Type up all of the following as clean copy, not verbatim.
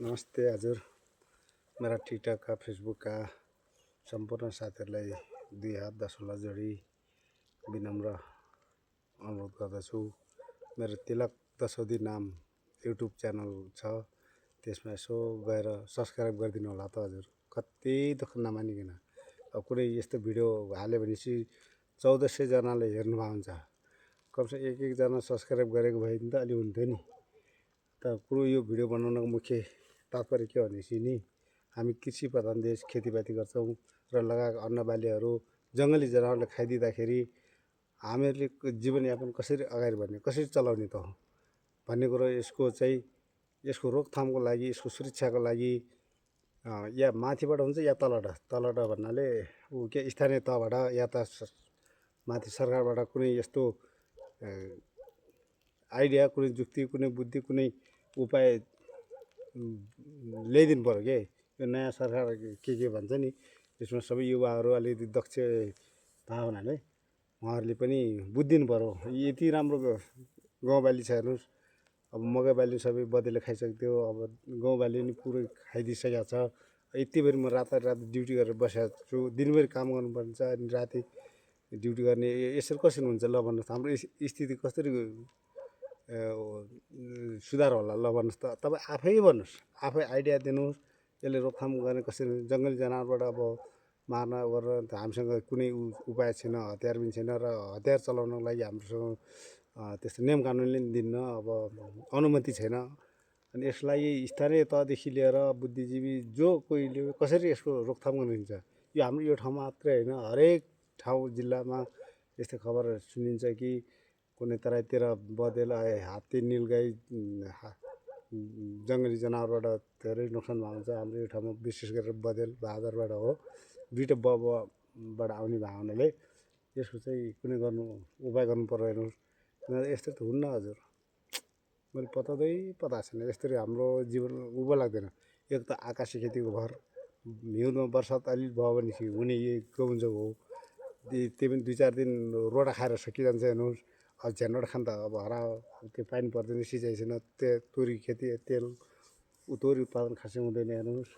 नमस्ते हजुर। मेरा टिकटकका फेसबुकका सम्पूर्ण साथीहरूलाई दुई हात दसवटा जोडी विनम्र अनुरोध गर्दछु। मेरो तिलक दसौदी नाम युट्युब च्यानल छ, त्यसमा यसो गएर सब्सक्राइब गरिदिनु होला त हजुर। कति दुःख नमानिकन अब कुनै यस्तो भिडियो हाल्यो भनेपछि 1400 जनाले हेर्नुभएको हुन्छ। कमसे एक एकजना सब्सक्राइब गरेको भए त अलि हुन्थ्यो नि। त कुरो यो भिडियो बनाउनको मुख्य तात्पर्य के भनेपछि नि, हामी कृषि प्रधान देश, खेतीपाती गर्छौँ र लगाएको अन्नबालीहरू जङ्गली जनावरले खाइदिँदाखेरि हामीहरूले जीवनयापन कसरी अगाडि बढ्ने, कसरी चलाउने त भन्ने कुरो यसको रोकथामको लागि, यसको सुरक्षाको लागि या माथिबाट हुन्छ या तलबाट भन्नाले के स्थानीय तहबाट या त माथि सरकारबाट कुनै यस्तो आइडिया, कुनै जुक्ति, कुनै बुद्धि, कुनै उपाय ल्याइदिनु पऱ्यो के। यो नयाँ सरकार के भन्छ नि, यसमा सबै युवाहरू अलिकति दक्ष भए हुनाले उहाँहरूले पनि बुझिदिनु पऱ्यो। यति राम्रो गाउँबाली छ हेर्नुहोस्, अब मकै बाली सबै बँदेले खाइसक्थ्यो, अब गाउँबाली पनि पुरै खाइदिइसकेको छ। यतिभरि म रात ड्युटी गरेर बसेको छु, दिनभरि काम गर्नुपर्छ अनि राति ड्युटी गर्ने, यसरी कसरी हुन्छ ल भन्नुहोस्। हाम्रो स्थिति कसरी सुधार होला ल भन्नुहोस् त। तपाईँ आफै भन्नुहोस्, आफै आइडिया दिनुहोस्, यसले रोकथाम गर्ने कसरी। जङ्गली जनावरबाट अब मार्न गरेर हामीसँग कुनै उपाय छैन, हतियार पनि छैन र हतियार चलाउनको लागि हाम्रोसँग त्यस्तो नियम कानुनले पनि दिन्न, अब अनुमति छैन। अनि यसलाई स्थानीय तहदेखि लिएर बुद्धिजीवी जो कोहीले कसरी यसको रोकथाम गर्नुहुन्छ। यो हाम्रो यो ठाउँमा मात्रै होइन, हरेक ठाउँ जिल्लामा यस्तो खबरहरू सुनिन्छ कि कुनै तराईतिर बँदेल, हात्ती, निलगाई, जङ्गली जनावरबाट धेरै नोक्सान भएको हुन्छ। हाम्रो यो ठाउँमा विशेष गरेर बँदेल, बाँदरबाट हो, दुईवटा बाट आउने भएको हुनाले यसको चाहिँ कुनै उपाय गर्नु पर्यो हेर्नुहोस्। यस्तो त हुन्न हजुर, मैले पताएको छैन। यस्तरी हाम्रो जीवन उँभो लाग्दैन। एक त आकाशे खेतीको भर, हिउँदमा बर्सात अलि भयो भनेदेखि हुने यही गहुँजो हो। त्यो पनि 2-4 दिन रोडा खाएर सकिजान्छ हेर्नुहोस्। अब झ्यानबाट खान त अब त्यो पानी पर्दैन, सिँचाइ छैन, तोरी खेती, तोरी उत्पादन खासै हुँदैन हेर्नुहोस्।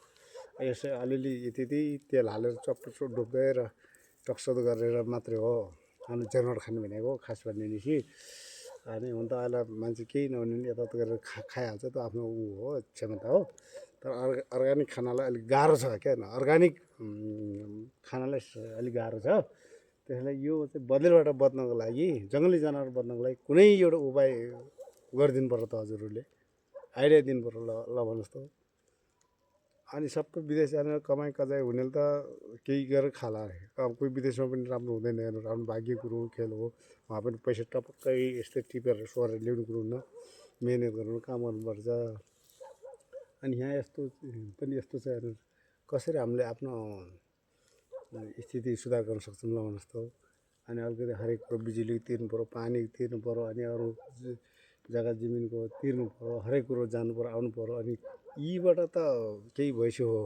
यसै अलिअलि यति तेल हालेर चप्पो डुब्दै र टक्सद गरेर मात्रै हो हामीले झ्यानबाट खाने भनेको, खास भनेपछि। अनि हुन त अहिले मान्छे केही नहुने पनि यताउता गरेर खाइहाल्छ, त आफ्नो हो क्षमता हो। तर अर्ग्यानिक खानालाई अलिक गाह्रो छ क्या, अर्ग्यानिक खानालाई अलिक गाह्रो छ। त्यसलाई यो चाहिँ बँदेलबाट बच्नको लागि, जङ्गली जनावर बच्नको लागि कुनै एउटा उपाय गरिदिनु पर्यो त हजुरहरूले, आइडिया दिनु पर्यो ल भन्नुहोस् त। अनि सबै विदेश जाने कमाइ कजाइ हुनेले त केही गरेर खाला अरे। अब कोही विदेशमा पनि राम्रो हुँदैन हेर्नुहोस्, आफ्नो भाग्य कुरो हो, खेल हो। उहाँ पनि पैसा टपक्कै यस्तै टिपेर सोहोरेर ल्याउने कुरो हुन्न, मिहिनेत गर्नु, काम गर्नुपर्छ। अनि यहाँ यस्तो पनि यस्तो छ हेर्नुहोस्, कसरी हामीले आफ्नो स्थिति सुधार गर्न सक्छौँ ल भन्नुहोस् त। अनि अलिकति हरेक कुरो बिजुली तिर्नु पऱ्यो, पानी तिर्नु पऱ्यो, अनि अरू जग्गा जमिनको तिर्नु पऱ्यो, हरेक कुरो जानु पऱ्यो, आउनु पऱ्यो। अनि यीबाट त केही भइसक्यो हो,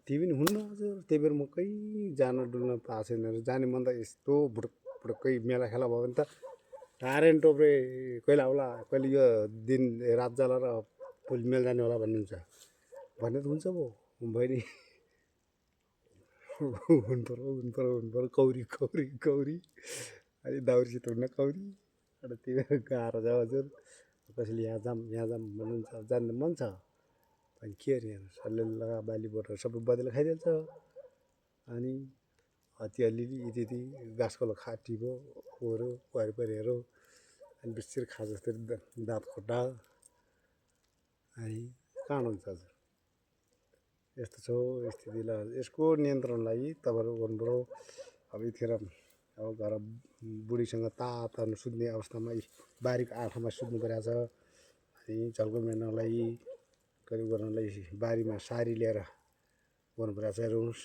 ती पनि हुन्न हजुर। त्यही भएर म कहीँ जान डुल्न पाएको छैन। जाने मन त यस्तो भुडुक्कै मेला खेला भयो भने त टारेन टोप्रे कहिले आउला, कहिले यो दिन रात जाला र भोलि मेल जाने होला भन्नुहुन्छ भन्ने त हुन्छ पो बहिनी। हुनु पऱ्यो कौरी अलि दाउरीसित हुन्न कौरी। अन्त त्यो गाह्रो छ हजुर। कसैले यहाँ जाम भन्नुहुन्छ, जानु मन छ अनि के गर्ने हेर्नुहोस्। अलिअलि लगा बाली बोटहरू सबै बँदेले खाइदिन्छ। अनि हत्ती अलिअलि यति घाँसको टिप्यो ओऱ्यो वरिपरिहरू, अनि बिस्तारै खा जस्तै दाँत खुट्टा, अनि कहाँ हुन्छ हजुर। यस्तो छ स्थितिलाई। यसको नियन्त्रण लागि तपाईँहरू गर्नु पऱ्यो। अब यतिखेर अब घर बुढीसँग तातोमा सुत्ने अवस्थामा बारीको आँखामा सुत्नु परेको छ। अनि झल्को मेर्नलाई करिब गर्नलाई बारीमा सारी लिएर गर्नु परेको छ हेर्नुहोस्।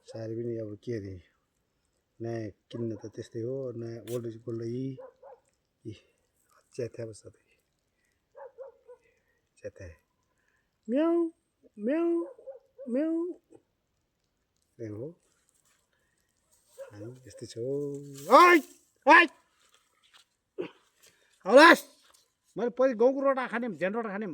सारी पनि अब के अरे नयाँ किन्न त त्यस्तै हो, नयाँ ओल्ड इज गोल्ड। च्याथ्या बस्छ त च्याथ्या म्याउ म्याउ म्याउ हो। यस्तै छ हौलास। मैले पछि गाउँको रोटा खाने, झ्यान रोटा खाने।